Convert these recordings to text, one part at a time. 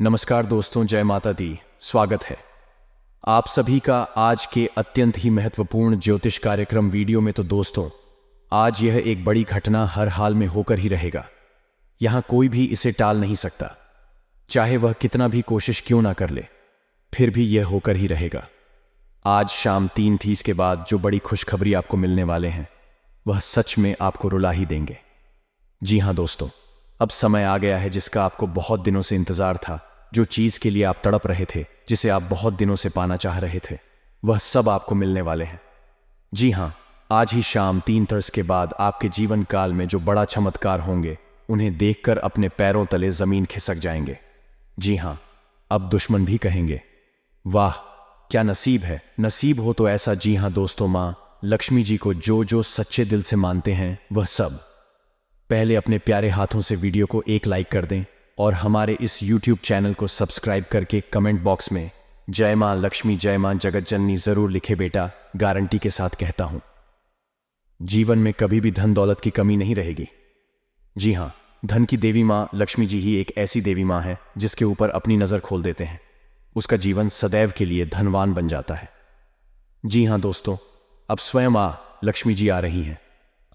नमस्कार दोस्तों, जय माता दी। स्वागत है आप सभी का आज के अत्यंत ही महत्वपूर्ण ज्योतिष कार्यक्रम वीडियो में। तो दोस्तों, आज यह एक बड़ी घटना हर हाल में होकर ही रहेगा। यहां कोई भी इसे टाल नहीं सकता, चाहे वह कितना भी कोशिश क्यों ना कर ले, फिर भी यह होकर ही रहेगा। आज शाम 3:30 के बाद जो बड़ी खुशखबरी आपको मिलने वाले हैं, वह सच में आपको रुला ही देंगे। जी हां दोस्तों, अब समय आ गया है जिसका आपको बहुत दिनों से इंतजार था। जो चीज के लिए आप तड़प रहे थे, जिसे आप बहुत दिनों से पाना चाह रहे थे, वह सब आपको मिलने वाले हैं। जी हां, आज ही शाम 3:30 के बाद आपके जीवन काल में जो बड़ा चमत्कार होंगे, उन्हें देखकर अपने पैरों तले जमीन खिसक जाएंगे। जी हां, अब दुश्मन भी कहेंगे, वाह क्या नसीब है, नसीब हो तो ऐसा। जी हां दोस्तों, मां लक्ष्मी जी को जो जो सच्चे दिल से मानते हैं, वह सब पहले अपने प्यारे हाथों से वीडियो को एक लाइक कर दें और हमारे इस YouTube चैनल को सब्सक्राइब करके कमेंट बॉक्स में जय मां लक्ष्मी, जय मां जगत जननी जरूर लिखे। बेटा, गारंटी के साथ कहता हूं, जीवन में कभी भी धन दौलत की कमी नहीं रहेगी। जी हां, धन की देवी मां लक्ष्मी जी ही एक ऐसी देवी मां है जिसके ऊपर अपनी नजर खोल देते हैं, उसका जीवन सदैव के लिए धनवान बन जाता है। जी हां दोस्तों, अब स्वयं मां लक्ष्मी जी आ रही हैं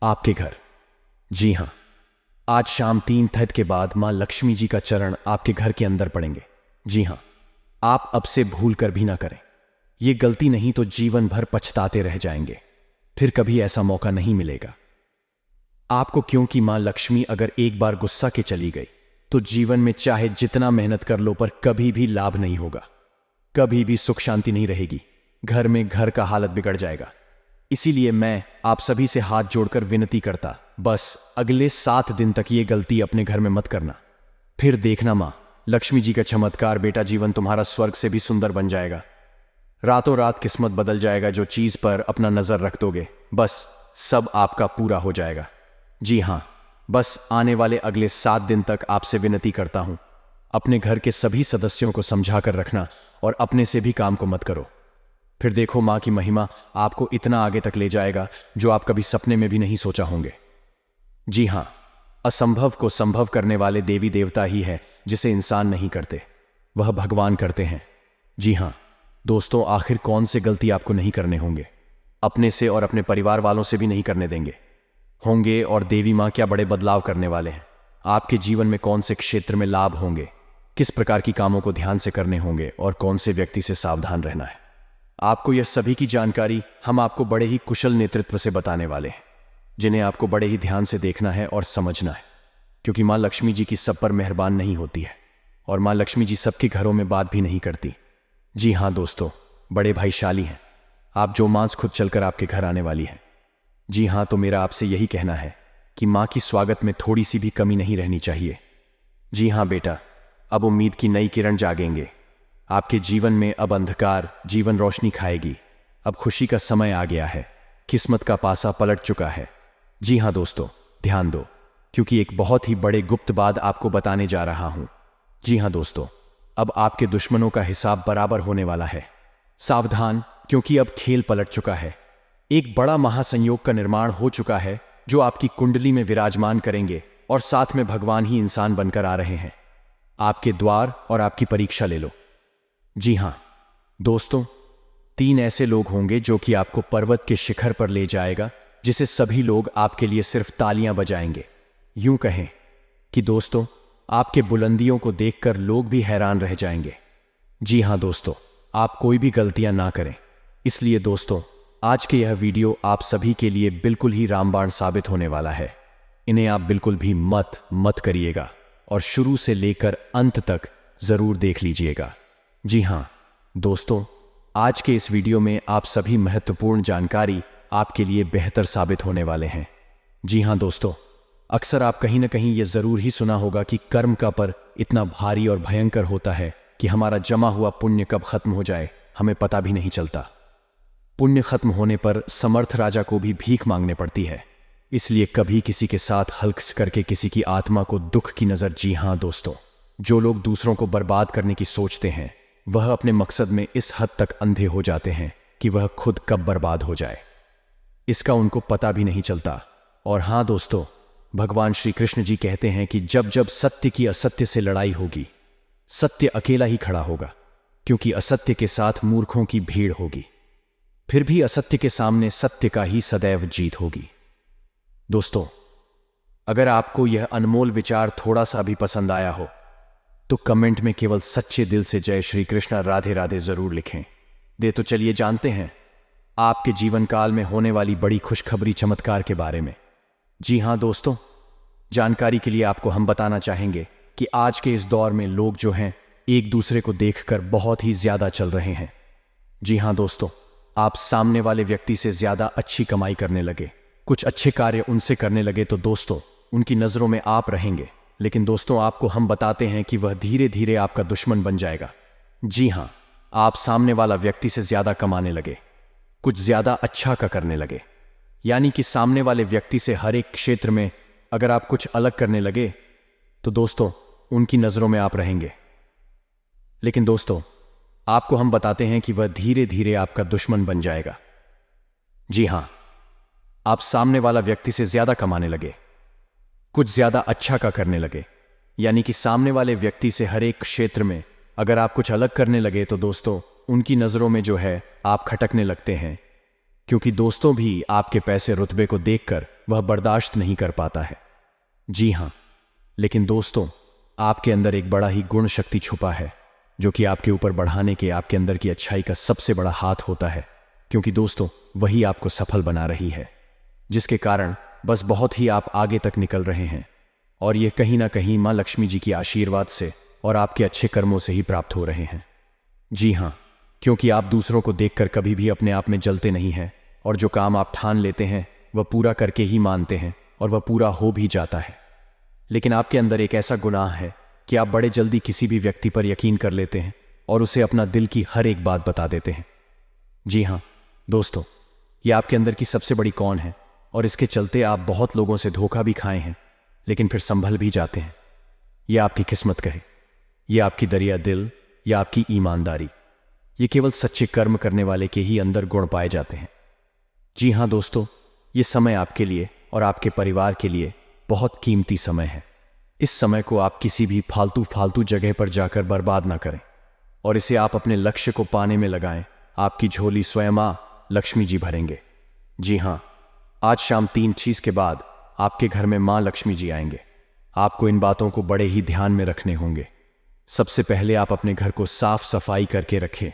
आपके घर। जी हां, आज शाम 3:30 के बाद मां लक्ष्मी जी का चरण आपके घर के अंदर पड़ेंगे। जी हां, आप अब से भूल कर भी ना करें। यह गलती नहीं तो जीवन भर पछताते रह जाएंगे, फिर कभी ऐसा मौका नहीं मिलेगा आपको। क्योंकि मां लक्ष्मी अगर एक बार गुस्सा के चली गई तो जीवन में चाहे जितना मेहनत कर लो, पर कभी भी लाभ नहीं होगा, कभी भी सुख शांति नहीं रहेगी। घर में घर का हालत बिगड़ जाएगा। इसीलिए मैं आप सभी से हाथ जोड़कर विनती करता, बस अगले 7 दिन तक ये गलती अपने घर में मत करना। फिर देखना मां लक्ष्मी जी का चमत्कार। बेटा, जीवन तुम्हारा स्वर्ग से भी सुंदर बन जाएगा। रातों रात किस्मत बदल जाएगा। जो चीज पर अपना नजर रख दोगे, बस सब आपका पूरा हो जाएगा। जी हां, बस आने वाले अगले 7 दिन तक आपसे विनती करता हूं, अपने घर के सभी सदस्यों को समझा कर रखना और अपने से भी काम को मत करो। फिर देखो मां की महिमा आपको इतना आगे तक ले जाएगा जो आप कभी सपने में भी नहीं सोचा होंगे। जी हां, असंभव को संभव करने वाले देवी देवता ही है जिसे इंसान नहीं करते, वह भगवान करते हैं। जी हां दोस्तों, आखिर कौन से गलती आपको नहीं करने होंगे, अपने से और अपने परिवार वालों से भी नहीं करने देंगे होंगे। और देवी मां क्या बड़े बदलाव करने वाले हैं आपके जीवन में। कौन से क्षेत्र में लाभ होंगे, किस प्रकार की कामों को ध्यान से करने होंगे और कौन से व्यक्ति से सावधान रहना है, आपको यह सभी की जानकारी हम आपको बड़े ही कुशल नेतृत्व से बताने वाले हैं, जिन्हें आपको बड़े ही ध्यान से देखना है और समझना है। क्योंकि मां लक्ष्मी जी की सब पर मेहरबान नहीं होती है और मां लक्ष्मी जी सबके घरों में बात भी नहीं करती। जी हां दोस्तों, बड़े भाईशाली हैं आप, जो मां खुद चलकर आपके घर आने वाली है। जी हां, तो मेरा आपसे यही कहना है कि मां की स्वागत में थोड़ी सी भी कमी नहीं रहनी चाहिए। जी हां बेटा, अब उम्मीद की नई किरण जागेंगे आपके जीवन में। अब अंधकार जीवन रोशनी खाएगी। अब खुशी का समय आ गया है, किस्मत का पासा पलट चुका है। जी हां दोस्तों, ध्यान दो, क्योंकि एक बहुत ही बड़े गुप्त बात आपको बताने जा रहा हूं। जी हां दोस्तों, अब आपके दुश्मनों का हिसाब बराबर होने वाला है। सावधान, क्योंकि अब खेल पलट चुका है। एक बड़ा महासंयोग का निर्माण हो चुका है जो आपकी कुंडली में विराजमान करेंगे और साथ में भगवान ही इंसान बनकर आ रहे हैं आपके द्वार और आपकी परीक्षा ले लो। जी हां दोस्तों, 3 ऐसे लोग होंगे जो कि आपको पर्वत के शिखर पर ले जाएगा, जिसे सभी लोग आपके लिए सिर्फ तालियां बजाएंगे। यूं कहें कि दोस्तों, आपके बुलंदियों को देखकर लोग भी हैरान रह जाएंगे। जी हां दोस्तों, आप कोई भी गलतियां ना करें। इसलिए दोस्तों, आज के यह वीडियो आप सभी के लिए बिल्कुल ही रामबाण साबित होने वाला है। इन्हें आप बिल्कुल भी मत करिएगा और शुरू से लेकर अंत तक जरूर देख लीजिएगा। जी हां दोस्तों, आज के इस वीडियो में आप सभी महत्वपूर्ण जानकारी आपके लिए बेहतर साबित होने वाले हैं। जी हां दोस्तों, अक्सर आप कहीं ना कहीं यह जरूर ही सुना होगा कि कर्म का पर इतना भारी और भयंकर होता है कि हमारा जमा हुआ पुण्य कब खत्म हो जाए हमें पता भी नहीं चलता। पुण्य खत्म होने पर समर्थ राजा को भी भीख मांगने पड़ती है। इसलिए कभी किसी के साथ हल्क करके किसी की आत्मा को दुख की नजर। जी हां दोस्तों, जो लोग दूसरों को बर्बाद करने की सोचते हैं, वह अपने मकसद में इस हद तक अंधे हो जाते हैं कि वह खुद कब बर्बाद हो जाए इसका उनको पता भी नहीं चलता। और हां दोस्तों, भगवान श्री कृष्ण जी कहते हैं कि जब जब सत्य की असत्य से लड़ाई होगी, सत्य अकेला ही खड़ा होगा, क्योंकि असत्य के साथ मूर्खों की भीड़ होगी। फिर भी असत्य के सामने सत्य का ही सदैव जीत होगी। दोस्तों, अगर आपको यह अनमोल विचार थोड़ा सा भी पसंद आया हो तो कमेंट में केवल सच्चे दिल से जय श्री कृष्णा राधे राधे जरूर लिखें। तो चलिए जानते हैं आपके जीवन काल में होने वाली बड़ी खुशखबरी चमत्कार के बारे में। जी हां दोस्तों, जानकारी के लिए आपको हम बताना चाहेंगे कि आज के इस दौर में लोग जो हैं एक दूसरे को देखकर बहुत ही ज्यादा चल रहे हैं। जी हां दोस्तों, आप सामने वाले व्यक्ति से ज्यादा अच्छी कमाई करने लगे, कुछ अच्छे कार्य उनसे करने लगे तो दोस्तों उनकी नजरों में आप रहेंगे, लेकिन दोस्तों आपको हम बताते हैं कि वह धीरे धीरे आपका दुश्मन बन जाएगा। जी हां, आप सामने वाला व्यक्ति से ज्यादा कमाने लगे, कुछ ज्यादा अच्छा का करने लगे, यानी कि सामने वाले व्यक्ति से हर एक क्षेत्र में अगर आप कुछ अलग करने लगे तो दोस्तों उनकी नजरों में आप रहेंगे। लेकिन दोस्तों आपको हम बताते हैं कि वह धीरे धीरे आपका दुश्मन बन जाएगा। जी हां, आप सामने वाला व्यक्ति से ज्यादा कमाने लगे, कुछ ज्यादा अच्छा का करने लगे, यानी कि सामने वाले व्यक्ति से हर एक क्षेत्र में अगर आप कुछ अलग करने लगे तो दोस्तों उनकी नजरों में जो है आप खटकने लगते हैं, क्योंकि दोस्तों भी आपके पैसे रुतबे को देखकर वह बर्दाश्त नहीं कर पाता है। जी हां, लेकिन दोस्तों आपके अंदर एक बड़ा ही गुण शक्ति छुपा है जो कि आपके ऊपर बढ़ाने के आपके अंदर की अच्छाई का सबसे बड़ा हाथ होता है, क्योंकि दोस्तों वही आपको सफल बना रही है, जिसके कारण बस बहुत ही आप आगे तक निकल रहे हैं। और यह कहीं ना कहीं मां लक्ष्मी जी की आशीर्वाद से और आपके अच्छे कर्मों से ही प्राप्त हो रहे हैं। जी हां, क्योंकि आप दूसरों को देखकर कभी भी अपने आप में जलते नहीं हैं और जो काम आप ठान लेते हैं वह पूरा करके ही मानते हैं और वह पूरा हो भी जाता है। लेकिन आपके अंदर एक ऐसा गुनाह है कि आप बड़े जल्दी किसी भी व्यक्ति पर यकीन कर लेते हैं और उसे अपना दिल की हर एक बात बता देते हैं। जी हां दोस्तों, यह आपके अंदर की सबसे बड़ी कौन है और इसके चलते आप बहुत लोगों से धोखा भी खाए हैं, लेकिन फिर संभल भी जाते हैं। यह आपकी किस्मत कहे, यह आपकी दरिया दिल या आपकी ईमानदारी, ये केवल सच्चे कर्म करने वाले के ही अंदर गुण पाए जाते हैं। जी हां दोस्तों, ये समय आपके लिए और आपके परिवार के लिए बहुत कीमती समय है। इस समय को आप किसी भी फालतू जगह पर जाकर बर्बाद ना करें और इसे आप अपने लक्ष्य को पाने में लगाएं। आपकी झोली स्वयं मां लक्ष्मी जी भरेंगे। जी हां, आज शाम 3 के बाद आपके घर में मां लक्ष्मी जी आएंगे। आपको इन बातों को बड़े ही ध्यान में रखने होंगे। सबसे पहले आप अपने घर को साफ सफाई करके रखें।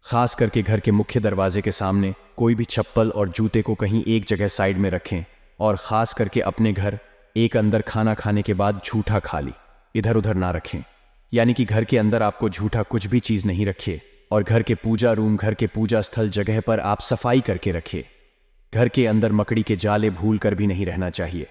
खास करके घर के मुख्य दरवाजे के सामने कोई भी चप्पल और जूते को कहीं एक जगह साइड में रखें और खास करके अपने घर एक अंदर खाना खाने के बाद झूठा खाली इधर उधर ना रखें, यानी कि घर के अंदर आपको झूठा कुछ भी चीज नहीं रखिए और घर के पूजा रूम, घर के पूजा स्थल जगह पर आप सफाई करके रखिए। घर के अंदर मकड़ी के जाले भूल कर भी नहीं रहना चाहिए,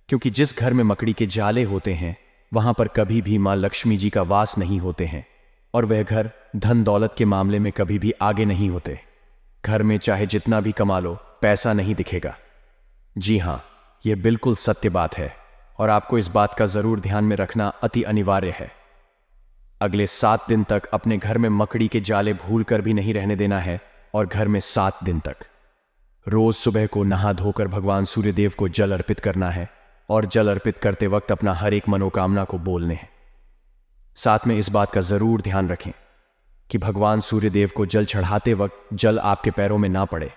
क्योंकि जिस घर में मकड़ी के जाले होते हैं वहां पर कभी भी मां लक्ष्मी जी का वास नहीं होते हैं और वह घर धन दौलत के मामले में कभी भी आगे नहीं होते। घर में चाहे जितना भी कमा लो, पैसा नहीं दिखेगा। जी हां, यह बिल्कुल सत्य बात है और आपको इस बात का जरूर ध्यान में रखना अति अनिवार्य है। अगले 7 दिन तक अपने घर में मकड़ी के जाले भूल कर भी नहीं रहने देना है और घर में 7 दिन तक रोज सुबह को नहा धोकर भगवान सूर्यदेव को जल अर्पित करना है और जल अर्पित करते वक्त अपना हर एक मनोकामना को बोलने हैं। साथ में इस बात का जरूर ध्यान रखें कि भगवान सूर्यदेव को जल चढ़ाते वक्त जल आपके पैरों में ना पड़े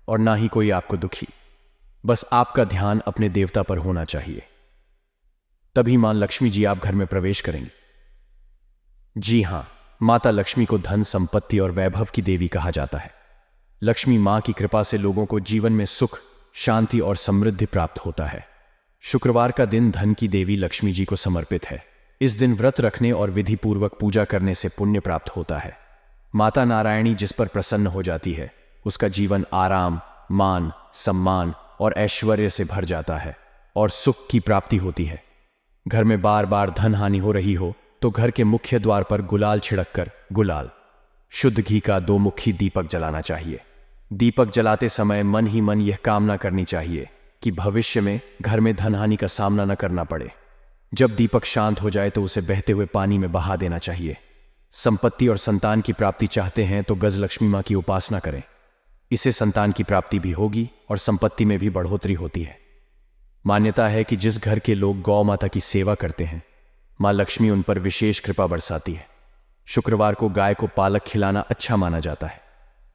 और ना ही कोई आपको दुखी। बस आपका ध्यान अपने देवता पर होना चाहिए, तभी मां लक्ष्मी जी आप घर में प्रवेश करेंगी। जी हां, माता लक्ष्मी को धन संपत्ति और वैभव की देवी कहा जाता है। लक्ष्मी मां की कृपा से लोगों को जीवन में सुख, शांति और समृद्धि प्राप्त होता है। शुक्रवार का दिन धन की देवी लक्ष्मी जी को समर्पित है। इस दिन व्रत रखने और विधि पूर्वक पूजा करने से पुण्य प्राप्त होता है। माता नारायणी जिस पर प्रसन्न हो जाती है उसका जीवन आराम, मान, सम्मान और ऐश्वर्य से भर जाता है और सुख की प्राप्ति होती है। घर में बार बार धन हानि हो रही हो तो घर के मुख्य द्वार पर गुलाल छिड़ककर गुलाल शुद्ध घी का 2 मुखी दीपक जलाना चाहिए। दीपक जलाते समय मन ही मन यह कामना करनी चाहिए कि भविष्य में घर में धन हानि का सामना न करना पड़े। जब दीपक शांत हो जाए तो उसे बहते हुए पानी में बहा देना चाहिए। संपत्ति और संतान की प्राप्ति चाहते हैं तो गजलक्ष्मी मां की उपासना करें। इससे संतान की प्राप्ति भी होगी और संपत्ति में भी बढ़ोतरी होती है। मान्यता है कि जिस घर के लोग गौ माता की सेवा करते हैं माँ लक्ष्मी उन पर विशेष कृपा बरसाती है। शुक्रवार को गाय को पालक खिलाना अच्छा माना जाता है।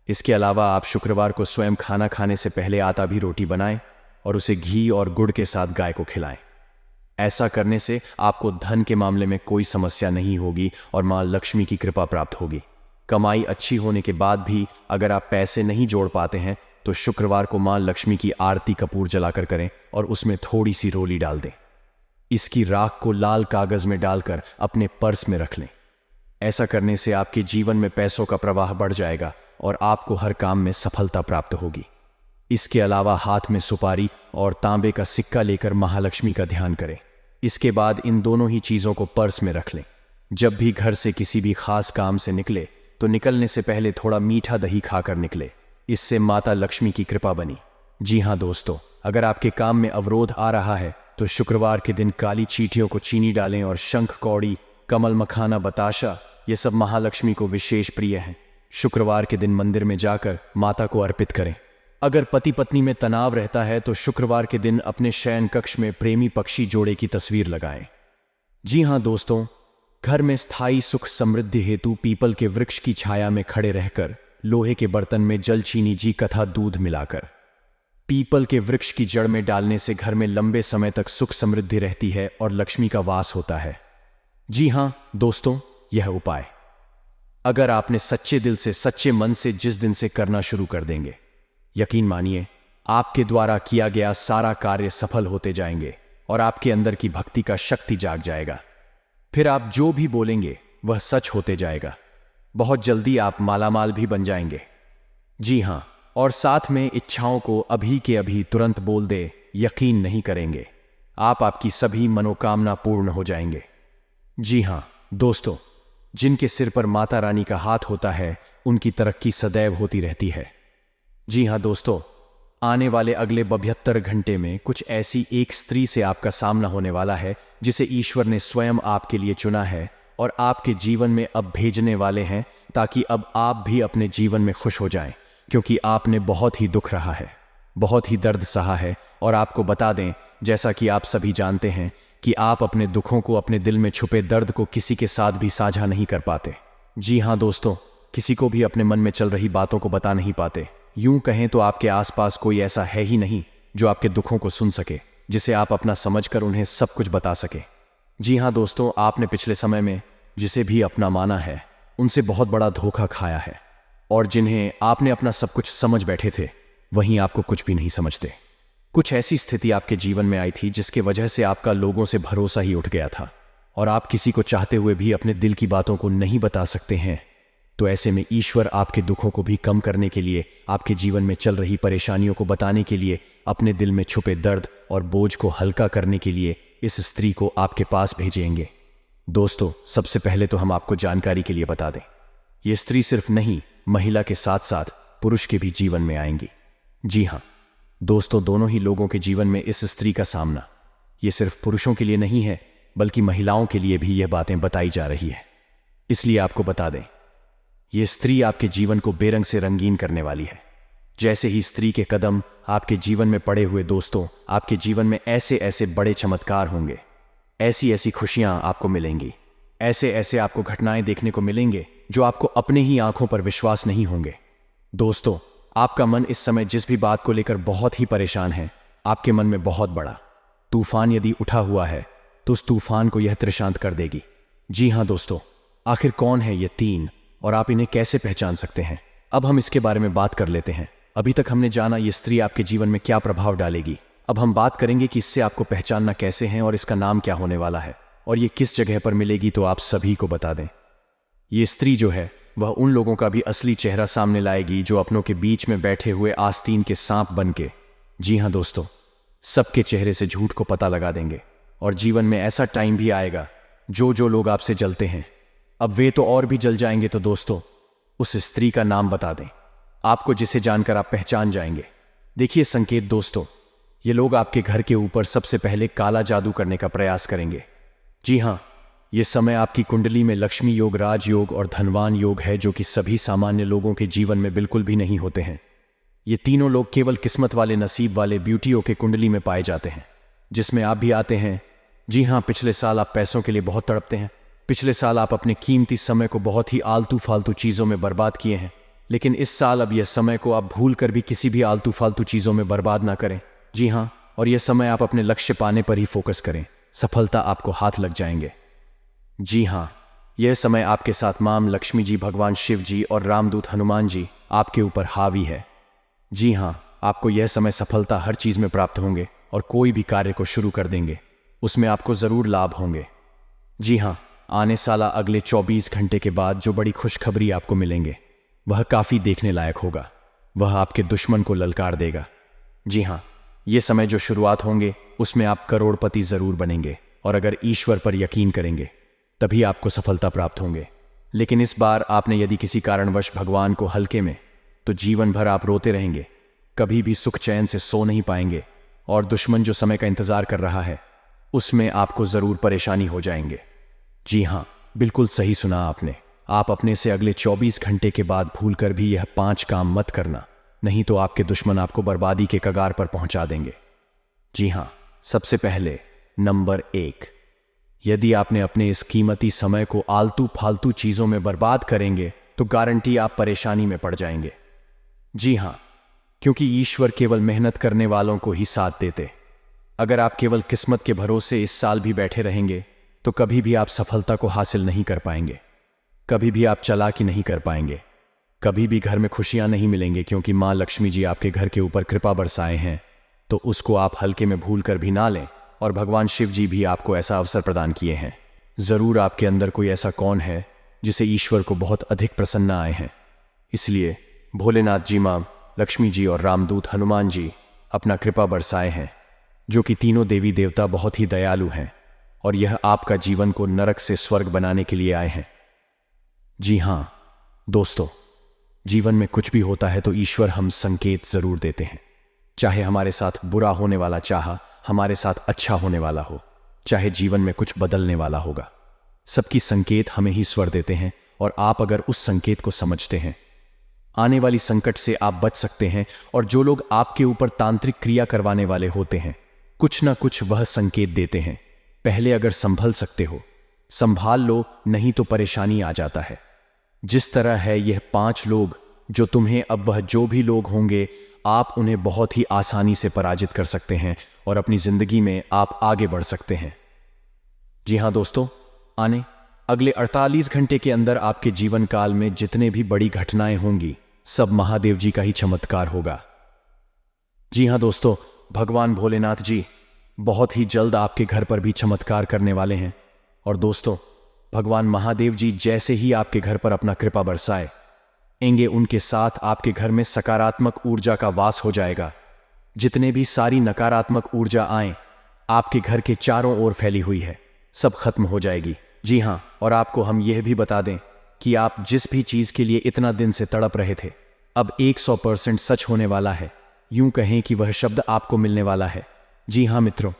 इसके अलावा आप शुक्रवार को स्वयं खाना खाने से पहले आटा भी रोटी बनाएं और उसे घी और गुड़ के साथ गाय को खिलाएं। ऐसा करने से आपको धन के मामले में कोई समस्या नहीं होगी और माँ लक्ष्मी की कृपा प्राप्त होगी। कमाई अच्छी होने के बाद भी अगर आप पैसे नहीं जोड़ पाते हैं तो शुक्रवार को माँ लक्ष्मी की आरती कपूर जलाकर करें और उसमें थोड़ी सी रोली डाल दें। इसकी राख को लाल कागज में डालकर अपने पर्स में रख लें। ऐसा करने से आपके जीवन में पैसों का प्रवाह बढ़ जाएगा और आपको हर काम में सफलता प्राप्त होगी। इसके अलावा हाथ में सुपारी और तांबे का सिक्का लेकर महालक्ष्मी का ध्यान करें। इसके बाद इन दोनों ही चीजों को पर्स में रख लें। जब भी घर से किसी भी खास काम से निकले तो निकलने से पहले थोड़ा मीठा दही खाकर निकले। इससे माता लक्ष्मी की कृपा बनी। जी हाँ दोस्तों, अगर आपके काम में अवरोध आ रहा है तो शुक्रवार के दिन काली चींटियों को चीनी डालें और शंख कौड़ी, कमल मखाना, बताशा ये सब महालक्ष्मी को विशेष प्रिय हैं। शुक्रवार के दिन मंदिर में जाकर माता को अर्पित करें। अगर पति पत्नी में तनाव रहता है तो शुक्रवार के दिन अपने शयन कक्ष में प्रेमी पक्षी जोड़े की तस्वीर लगाएं। जी हाँ दोस्तों, घर में स्थायी सुख समृद्धि हेतु पीपल के वृक्ष की छाया में खड़े रहकर लोहे के बर्तन में जल, चीनी, जी कथा, दूध मिलाकर पीपल के वृक्ष की जड़ में डालने से घर में लंबे समय तक सुख समृद्धि रहती है और लक्ष्मी का वास होता है। जी हाँ दोस्तों, यह उपाय अगर आपने सच्चे दिल से, सच्चे मन से जिस दिन से करना शुरू कर देंगे, यकीन मानिए आपके द्वारा किया गया सारा कार्य सफल होते जाएंगे और आपके अंदर की भक्ति का शक्ति जाग जाएगा। फिर आप जो भी बोलेंगे वह सच होते जाएगा। बहुत जल्दी आप मालामाल भी बन जाएंगे। जी हाँ, और साथ में इच्छाओं को अभी के अभी तुरंत बोल दे, यकीन नहीं करेंगे आपकी सभी मनोकामना पूर्ण हो जाएंगे। जी हाँ दोस्तों, जिनके सिर पर माता रानी का हाथ होता है उनकी तरक्की सदैव होती रहती है। जी हाँ दोस्तों, आने वाले अगले 72 घंटे में कुछ ऐसी एक स्त्री से आपका सामना होने वाला है जिसे ईश्वर ने स्वयं आपके लिए चुना है और आपके जीवन में अब भेजने वाले हैं, ताकि अब आप भी अपने जीवन में खुश हो जाएं, क्योंकि आपने बहुत ही दुख रहा है, बहुत ही दर्द सहा है। और आपको बता दें, जैसा कि आप सभी जानते हैं कि आप अपने दुखों को, अपने दिल में छुपे दर्द को किसी के साथ भी साझा नहीं कर पाते। जी हाँ दोस्तों, किसी को भी अपने मन में चल रही बातों को बता नहीं पाते। यूं कहें तो आपके आसपास कोई ऐसा है ही नहीं जो आपके दुखों को सुन सके, जिसे आप अपना समझकर उन्हें सब कुछ बता सके। जी हाँ दोस्तों, आपने पिछले समय में जिसे भी अपना माना है उनसे बहुत बड़ा धोखा खाया है, और जिन्हें आपने अपना सब कुछ समझ बैठे थे वहीं आपको कुछ भी नहीं समझते। कुछ ऐसी स्थिति आपके जीवन में आई थी जिसके वजह से आपका लोगों से भरोसा ही उठ गया था और आप किसी को चाहते हुए भी अपने दिल की बातों को नहीं बता सकते हैं। तो ऐसे में ईश्वर आपके दुखों को भी कम करने के लिए, आपके जीवन में चल रही परेशानियों को बताने के लिए, अपने दिल में छुपे दर्द और बोझ को हल्का करने के लिए इस स्त्री को आपके पास भेजेंगे। दोस्तों, सबसे पहले तो हम आपको जानकारी के लिए बता दें, ये स्त्री सिर्फ नहीं, महिला के साथ साथ पुरुष के भी जीवन में आएंगी। जी हाँ दोस्तों, दोनों ही लोगों के जीवन में इस स्त्री का सामना, ये सिर्फ पुरुषों के लिए नहीं है बल्कि महिलाओं के लिए भी यह बातें बताई जा रही है। इसलिए आपको बता दें, यह स्त्री आपके जीवन को बेरंग से रंगीन करने वाली है। जैसे ही स्त्री के कदम आपके जीवन में पड़े हुए दोस्तों, आपके जीवन में ऐसे ऐसे बड़े चमत्कार होंगे, ऐसी ऐसी खुशियां आपको मिलेंगी, ऐसे ऐसे आपको घटनाएं देखने को मिलेंगे जो आपको अपने ही आंखों पर विश्वास नहीं होंगे। दोस्तों, आपका मन इस समय जिस भी बात को लेकर बहुत ही परेशान है, आपके मन में बहुत बड़ा तूफान यदि उठा हुआ है तो उस तूफान को यह त्रिशांत कर देगी। जी हाँ दोस्तों, आखिर कौन है ये तीन और आप इन्हें कैसे पहचान सकते हैं? अब हम इसके बारे में बात कर लेते हैं। अभी तक हमने जाना ये स्त्री आपके जीवन में क्या प्रभाव डालेगी। अब हम बात करेंगे कि इससे आपको पहचानना कैसे है और इसका नाम क्या होने वाला है और ये किस जगह पर मिलेगी, तो आप सभी को बता दें। ये स्त्री जो है वह उन लोगों का भी असली चेहरा सामने लाएगी जो अपनों के बीच में बैठे हुए आस्तीन के सांप बन के, जी हाँ दोस्तों, सबके चेहरे से झूठ को पता लगा देंगे। और जीवन में ऐसा टाइम भी आएगा जो लोग आपसे जलते हैं, अब वे तो और भी जल जाएंगे। तो दोस्तों, उस स्त्री का नाम बता दें आपको, जिसे जानकर आप पहचान जाएंगे। देखिए संकेत दोस्तों, ये लोग आपके घर के ऊपर सबसे पहले काला जादू करने का प्रयास करेंगे। जी हाँ, ये समय आपकी कुंडली में लक्ष्मी योग, राजयोग और धनवान योग है, जो कि सभी सामान्य लोगों के जीवन में बिल्कुल भी नहीं होते हैं। ये तीनों लोग केवल किस्मत वाले, नसीब वाले ब्यूटियों के कुंडली में पाए जाते हैं, जिसमें आप भी आते हैं। जी हाँ, पिछले साल आप पैसों के लिए बहुत तड़पते हैं। पिछले साल आप अपने कीमती समय को बहुत ही आलतू फालतू चीज़ों में बर्बाद किए हैं। लेकिन इस साल अब यह समय को आप भूल कर भी किसी भी आलतू फालतू चीज़ों में बर्बाद ना करें। जी हाँ, और यह समय आप अपने लक्ष्य पाने पर ही फोकस करें। सफलता आपको हाथ लग जाएंगे। जी हाँ, यह समय आपके साथ मां लक्ष्मी जी, भगवान शिव जी और रामदूत हनुमान जी आपके ऊपर हावी है। जी हाँ, आपको यह समय सफलता हर चीज़ में प्राप्त होंगे और कोई भी कार्य को शुरू कर देंगे, उसमें आपको ज़रूर लाभ होंगे। जी हाँ, आने साला अगले 24 घंटे के बाद जो बड़ी खुशखबरी आपको मिलेंगे वह काफ़ी देखने लायक होगा। वह आपके दुश्मन को ललकार देगा। जी हाँ, ये समय जो शुरुआत होंगे उसमें आप करोड़पति ज़रूर बनेंगे और अगर ईश्वर पर यकीन करेंगे तभी आपको सफलता प्राप्त होंगे। लेकिन इस बार आपने यदि किसी कारणवश भगवान को हल्के में, तो जीवन भर आप रोते रहेंगे, कभी भी सुख चैन से सो नहीं पाएंगे और दुश्मन जो समय का इंतजार कर रहा है उसमें आपको ज़रूर परेशानी हो जाएंगे। जी हाँ, बिल्कुल सही सुना आपने। आप अपने से अगले 24 घंटे के बाद भूलकर भी यह 5 काम मत करना, नहीं तो आपके दुश्मन आपको बर्बादी के कगार पर पहुंचा देंगे। जी हाँ, सबसे पहले नंबर 1, यदि आपने अपने इस कीमती समय को आलतू फालतू चीज़ों में बर्बाद करेंगे तो गारंटी आप परेशानी में पड़ जाएंगे। जी हाँ, क्योंकि ईश्वर केवल मेहनत करने वालों को ही साथ देते। अगर आप केवल किस्मत के भरोसे इस साल भी बैठे रहेंगे तो कभी भी आप सफलता को हासिल नहीं कर पाएंगे, कभी भी आप चालाकी नहीं कर पाएंगे, कभी भी घर में खुशियां नहीं मिलेंगे, क्योंकि मां लक्ष्मी जी आपके घर के ऊपर कृपा बरसाए हैं तो उसको आप हल्के में भूल कर भी ना लें। और भगवान शिव जी भी आपको ऐसा अवसर प्रदान किए हैं। ज़रूर आपके अंदर कोई ऐसा कौन है जिसे ईश्वर को बहुत अधिक प्रसन्न आए हैं। इसलिए भोलेनाथ जी, मां लक्ष्मी जी और रामदूत हनुमान जी अपना कृपा बरसाए हैं, जो कि तीनों देवी देवता बहुत ही दयालु हैं और यह आपका जीवन को नरक से स्वर्ग बनाने के लिए आए हैं। जी हाँ दोस्तों, जीवन में कुछ भी होता है तो ईश्वर हम संकेत जरूर देते हैं। चाहे हमारे साथ बुरा होने वाला, चाहे हमारे साथ अच्छा होने वाला हो, चाहे जीवन में कुछ बदलने वाला होगा, सबकी संकेत हमें ही स्वर देते हैं। और आप अगर उस संकेत को समझते हैं, आने वाली संकट से आप बच सकते हैं। और जो लोग आपके ऊपर तांत्रिक क्रिया करवाने वाले होते हैं, कुछ ना कुछ वह संकेत देते हैं। पहले अगर संभल सकते हो संभाल लो, नहीं तो परेशानी आ जाता है। जिस तरह है यह 5 लोग जो तुम्हें, अब वह जो भी लोग होंगे, आप उन्हें बहुत ही आसानी से पराजित कर सकते हैं और अपनी जिंदगी में आप आगे बढ़ सकते हैं। जी हां दोस्तों, आने अगले 48 घंटे के अंदर आपके जीवन काल में जितने भी बड़ी घटनाएं होंगी सब महादेव जी का ही चमत्कार होगा। जी हां दोस्तों, भगवान भोलेनाथ जी बहुत ही जल्द आपके घर पर भी चमत्कार करने वाले हैं। और दोस्तों, भगवान महादेव जी जैसे ही आपके घर पर अपना कृपा बरसाएंगे, उनके साथ आपके घर में सकारात्मक ऊर्जा का वास हो जाएगा। जितने भी सारी नकारात्मक ऊर्जा आए आपके घर के चारों ओर फैली हुई है, सब खत्म हो जाएगी। जी हां, और आपको हम यह भी बता दें कि आप जिस भी चीज के लिए इतना दिन से तड़प रहे थे, अब 100% सच होने वाला है। यूं कहें कि वह शब्द आपको मिलने वाला है। जी हां मित्रों,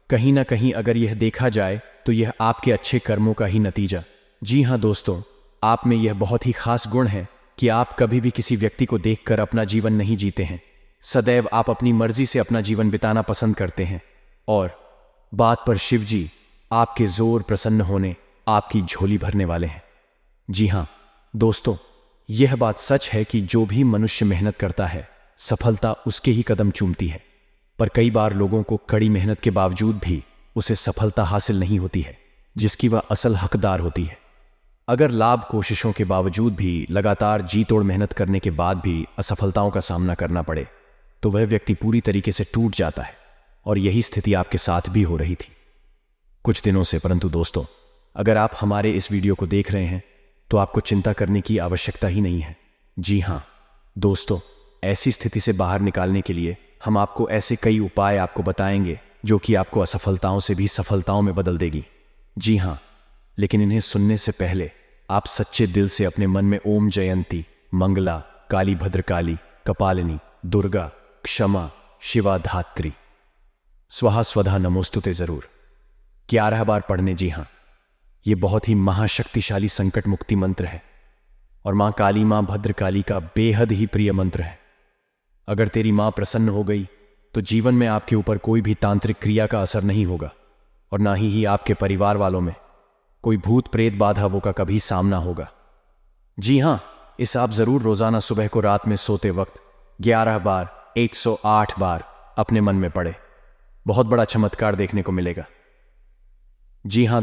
कहीं ना कहीं अगर यह देखा जाए तो यह आपके अच्छे कर्मों का ही नतीजा। जी हां दोस्तों, आप में यह बहुत ही खास गुण है कि आप कभी भी किसी व्यक्ति को देखकर अपना जीवन नहीं जीते हैं। सदैव आप अपनी मर्जी से अपना जीवन बिताना पसंद करते हैं। और बात पर शिव जी आपके जोर प्रसन्न होने आपकी झोली भरने वाले हैं। जी हां दोस्तों, यह बात सच है कि जो भी मनुष्य मेहनत करता है सफलता उसके ही कदम चूमती है। पर कई बार लोगों को कड़ी मेहनत के बावजूद भी उसे सफलता हासिल नहीं होती है जिसकी वह असल हकदार होती है। अगर लाभ कोशिशों के बावजूद भी लगातार जी तोड़ मेहनत करने के बाद भी असफलताओं का सामना करना पड़े तो वह व्यक्ति पूरी तरीके से टूट जाता है। और यही स्थिति आपके साथ भी हो रही थी कुछ दिनों से। परंतु दोस्तों, अगर आप हमारे इस वीडियो को देख रहे हैं तो आपको चिंता करने की आवश्यकता ही नहीं है। जी हां दोस्तों, ऐसी स्थिति से बाहर निकालने के लिए हम आपको ऐसे कई उपाय आपको बताएंगे जो कि आपको असफलताओं से भी सफलताओं में बदल देगी। जी हां, लेकिन इन्हें सुनने से पहले आप सच्चे दिल से अपने मन में ओम जयंती, मंगला, काली भद्रकाली, कपालिनी, दुर्गा, क्षमा, शिवा, धात्री, स्वाहा स्वधा नमोस्तुते जरूर 11 बार पढ़ने। जी हां, यह बहुत ही महाशक्तिशाली संकट मुक्ति मंत्र है और मां काली, मां भद्रकाली का बेहद ही प्रिय मंत्र है। अगर तेरी मां प्रसन्न हो गई तो जीवन में आपके ऊपर कोई भी तांत्रिक क्रिया का असर नहीं होगा। और ना ही आपके परिवार वालों में कोई भूत प्रेत बाधाओं का कभी सामना होगा। जी हाँ, इस आप जरूर रोजाना सुबह को रात में सोते वक्त 11 बार 108 बार अपने मन में पढ़े। बहुत बड़ा चमत्कार देखने को मिलेगा। जी हाँ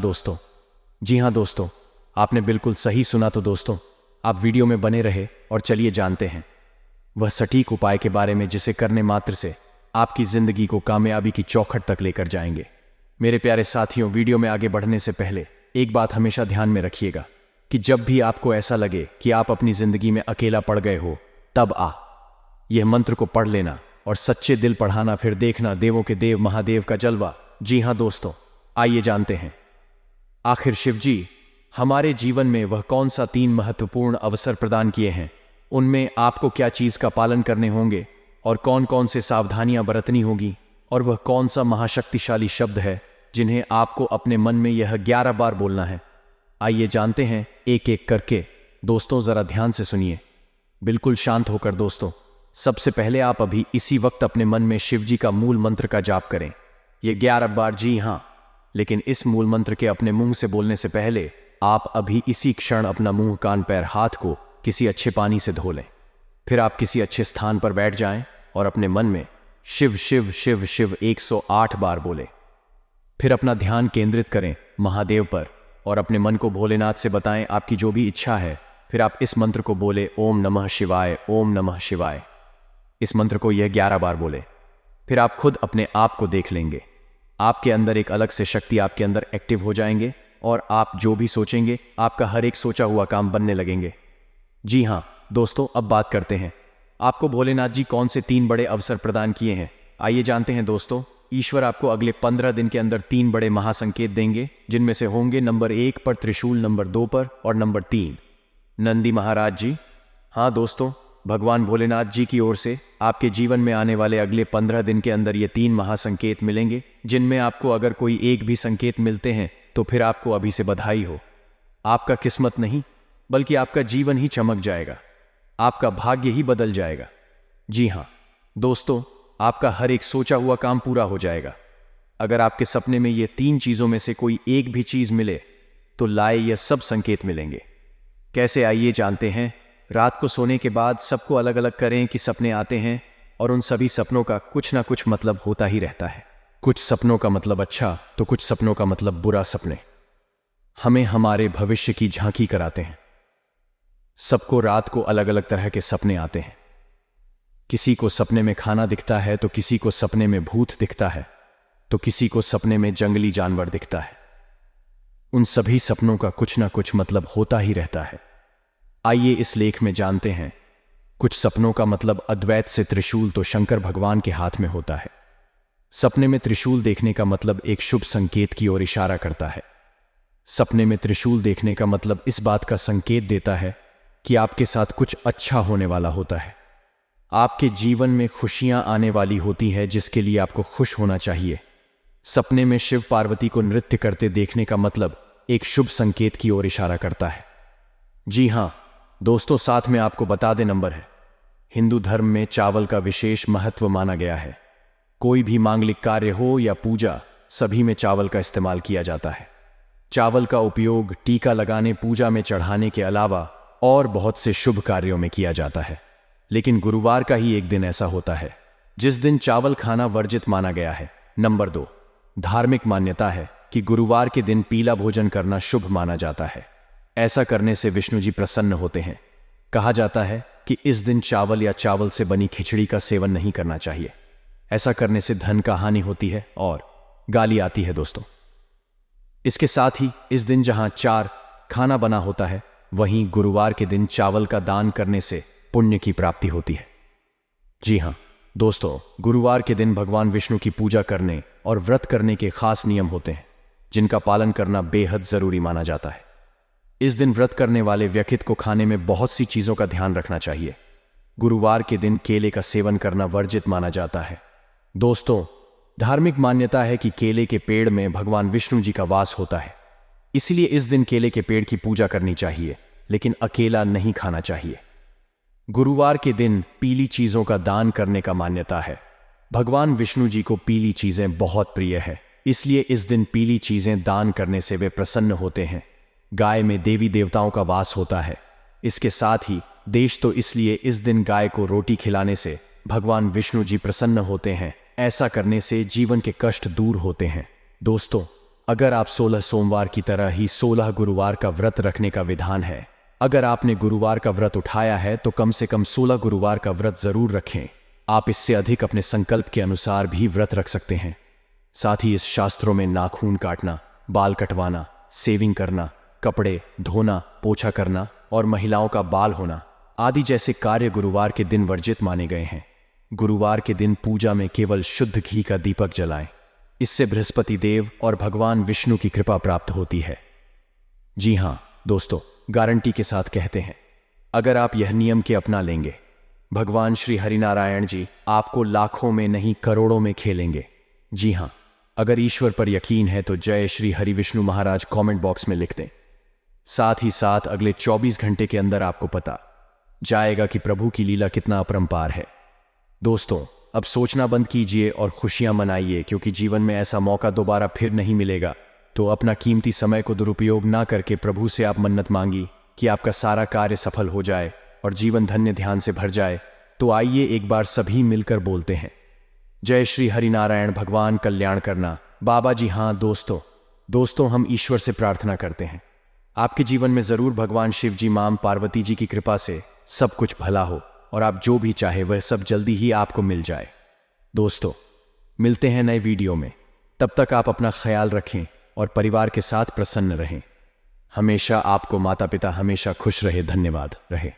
दोस्तों, आपने बिल्कुल सही सुना। तो दोस्तों, आप वीडियो में बने रहे और चलिए जानते हैं वह सटीक उपाय के बारे में जिसे करने मात्र से आपकी जिंदगी को कामयाबी की चौखट तक लेकर जाएंगे। मेरे प्यारे साथियों, वीडियो में आगे बढ़ने से पहले एक बात हमेशा ध्यान में रखिएगा कि जब भी आपको ऐसा लगे कि आप अपनी जिंदगी में अकेला पड़ गए हो, तब यह मंत्र को पढ़ लेना और सच्चे दिल पढ़ाना, फिर देखना देवों के देव महादेव का जलवा। जी हाँ दोस्तों, आइए जानते हैं आखिर शिवजी हमारे जीवन में वह कौन सा 3 महत्वपूर्ण अवसर प्रदान किए हैं, उनमें आपको क्या चीज का पालन करने होंगे और कौन कौन से सावधानियां बरतनी होगी, और वह कौन सा महाशक्तिशाली शब्द है जिन्हें आपको अपने मन में यह 11 बार बोलना है। आइए जानते हैं एक एक करके। दोस्तों जरा ध्यान से सुनिए, बिल्कुल शांत होकर। दोस्तों, सबसे पहले आप अभी इसी वक्त अपने मन में शिवजी का मूल मंत्र का जाप करें, ये 11 बार। जी हाँ, लेकिन इस मूल मंत्र के अपने मुंह से बोलने से पहले आप अभी इसी क्षण अपना मुंह, कान, पैर, हाथ को किसी अच्छे पानी से धो लें। फिर आप किसी अच्छे स्थान पर बैठ जाएं और अपने मन में शिव शिव शिव शिव 108 बार बोले। फिर अपना ध्यान केंद्रित करें महादेव पर और अपने मन को भोलेनाथ से बताएं आपकी जो भी इच्छा है। फिर आप इस मंत्र को बोले, ओम नमः शिवाय, ओम नमः शिवाय। इस मंत्र को यह 11 बार बोले। फिर आप खुद अपने आप को देख लेंगे, आपके अंदर एक अलग से शक्ति आपके अंदर एक्टिव हो जाएंगे और आप जो भी सोचेंगे आपका हर एक सोचा हुआ काम बनने लगेंगे। जी हाँ दोस्तों, अब बात करते हैं आपको भोलेनाथ जी कौन से 3 बड़े अवसर प्रदान किए हैं। आइए जानते हैं दोस्तों। ईश्वर आपको अगले 15 दिन के अंदर 3 बड़े महासंकेत देंगे, जिनमें से होंगे नंबर 1 पर त्रिशूल, नंबर 2 पर और नंबर 3 नंदी महाराज जी। हाँ दोस्तों, भगवान भोलेनाथ जी की ओर से आपके जीवन में आने वाले अगले 15 दिन के अंदर ये 3 महासंकेत मिलेंगे, जिनमें आपको अगर कोई एक भी संकेत मिलते हैं तो फिर आपको अभी से बधाई हो। आपका किस्मत नहीं बल्कि आपका जीवन ही चमक जाएगा, आपका भाग्य ही बदल जाएगा। जी हाँ दोस्तों, आपका हर एक सोचा हुआ काम पूरा हो जाएगा। अगर आपके सपने में ये 3 चीजों में से कोई एक भी चीज मिले तो लाए यह सब संकेत मिलेंगे। कैसे, आइए जानते हैं। रात को सोने के बाद सबको अलग अलग करें कि सपने आते हैं, और उन सभी सपनों का कुछ ना कुछ मतलब होता ही रहता है। कुछ सपनों का मतलब अच्छा तो कुछ सपनों का मतलब बुरा सपने हमें हमारे भविष्य की झांकी कराते हैं। सबको रात को अलग अलग तरह के सपने आते हैं। किसी को सपने में खाना दिखता है, तो किसी को सपने में भूत दिखता है, तो किसी को सपने में जंगली जानवर दिखता है। उन सभी सपनों का कुछ ना कुछ मतलब होता ही रहता है। आइए इस लेख में जानते हैं। कुछ सपनों का मतलब अद्वैत से त्रिशूल तो शंकर भगवान के हाथ में होता है। सपने में त्रिशूल देखने का मतलब एक शुभ संकेत की ओर इशारा करता है। सपने में त्रिशूल देखने का मतलब इस बात का संकेत देता है कि आपके साथ कुछ अच्छा होने वाला होता है। आपके जीवन में खुशियां आने वाली होती है, जिसके लिए आपको खुश होना चाहिए। सपने में शिव पार्वती को नृत्य करते देखने का मतलब एक शुभ संकेत की ओर इशारा करता है। जी हाँ दोस्तों, साथ में आपको बता दे नंबर है। हिंदू धर्म में चावल का विशेष महत्व माना गया है। कोई भी मांगलिक कार्य हो या पूजा, सभी में चावल का इस्तेमाल किया जाता है। चावल का उपयोग टीका लगाने, पूजा में चढ़ाने के अलावा और बहुत से शुभ कार्यों में किया जाता है। लेकिन गुरुवार का ही एक दिन ऐसा होता है जिस दिन चावल खाना वर्जित माना गया है। नंबर 2, धार्मिक मान्यता है कि गुरुवार के दिन पीला भोजन करना शुभ माना जाता है। ऐसा करने से विष्णु जी प्रसन्न होते हैं। कहा जाता है कि इस दिन चावल या चावल से बनी खिचड़ी का सेवन नहीं करना चाहिए। ऐसा करने से धन का हानि होती है और गाली आती है दोस्तों। इसके साथ ही इस दिन जहां 4 खाना बना होता है, वहीं गुरुवार के दिन चावल का दान करने से पुण्य की प्राप्ति होती है। जी हां दोस्तों, गुरुवार के दिन भगवान विष्णु की पूजा करने और व्रत करने के खास नियम होते हैं, जिनका पालन करना बेहद जरूरी माना जाता है। इस दिन व्रत करने वाले व्यक्ति को खाने में बहुत सी चीजों का ध्यान रखना चाहिए। गुरुवार के दिन केले का सेवन करना वर्जित माना जाता है। दोस्तों, धार्मिक मान्यता है कि केले के पेड़ में भगवान विष्णु जी का वास होता है, इसलिए इस दिन केले के पेड़ की पूजा करनी चाहिए, लेकिन अकेला नहीं खाना चाहिए। गुरुवार के दिन पीली चीजों का दान करने का मान्यता है। भगवान विष्णु जी को पीली चीजें बहुत प्रिय है, इसलिए इस दिन पीली चीजें दान करने से वे प्रसन्न होते हैं। गाय में देवी देवताओं का वास होता है। इसके साथ ही देश तो इसलिए इस दिन गाय को रोटी खिलाने से भगवान विष्णु जी प्रसन्न होते हैं। ऐसा करने से जीवन के कष्ट दूर होते हैं। दोस्तों, अगर आप 16 सोमवार की तरह ही 16 गुरुवार का व्रत रखने का विधान है। अगर आपने गुरुवार का व्रत उठाया है तो कम से कम 16 गुरुवार का व्रत जरूर रखें। आप इससे अधिक अपने संकल्प के अनुसार भी व्रत रख सकते हैं। साथ ही इस शास्त्रों में नाखून काटना, बाल कटवाना, सेविंग करना, कपड़े धोना, पोछा करना और महिलाओं का बाल होना आदि जैसे कार्य गुरुवार के दिन वर्जित माने गए हैं। गुरुवार के दिन पूजा में केवल शुद्ध घी का दीपक जलाएं। इससे बृहस्पति देव और भगवान विष्णु की कृपा प्राप्त होती है। जी हां दोस्तों, गारंटी के साथ कहते हैं, अगर आप यह नियम के अपना लेंगे, भगवान श्री हरिनारायण जी आपको लाखों में नहीं करोड़ों में खेलेंगे। जी हां, अगर ईश्वर पर यकीन है तो जय श्री हरि विष्णु महाराज कमेंट बॉक्स में लिख दें। साथ ही साथ अगले 24 घंटे के अंदर आपको पता जाएगा कि प्रभु की लीला कितना अपरंपार है। दोस्तों, अब सोचना बंद कीजिए और खुशियां मनाइए, क्योंकि जीवन में ऐसा मौका दोबारा फिर नहीं मिलेगा। तो अपना कीमती समय को दुरुपयोग ना करके प्रभु से आप मन्नत मांगी कि आपका सारा कार्य सफल हो जाए और जीवन धन्य ध्यान से भर जाए। तो आइए एक बार सभी मिलकर बोलते हैं, जय श्री हरिनारायण भगवान कल्याण करना। बाबा जी हाँ दोस्तों हम ईश्वर से प्रार्थना करते हैं आपके जीवन में जरूर भगवान शिव जी, मां पार्वती जी की कृपा से सब कुछ भला हो और आप जो भी चाहे वह सब जल्दी ही आपको मिल जाए। दोस्तों, मिलते हैं नए वीडियो में। तब तक आप अपना ख्याल रखें और परिवार के साथ प्रसन्न रहें। हमेशा आपको माता पिता हमेशा खुश रहे। धन्यवाद रहे।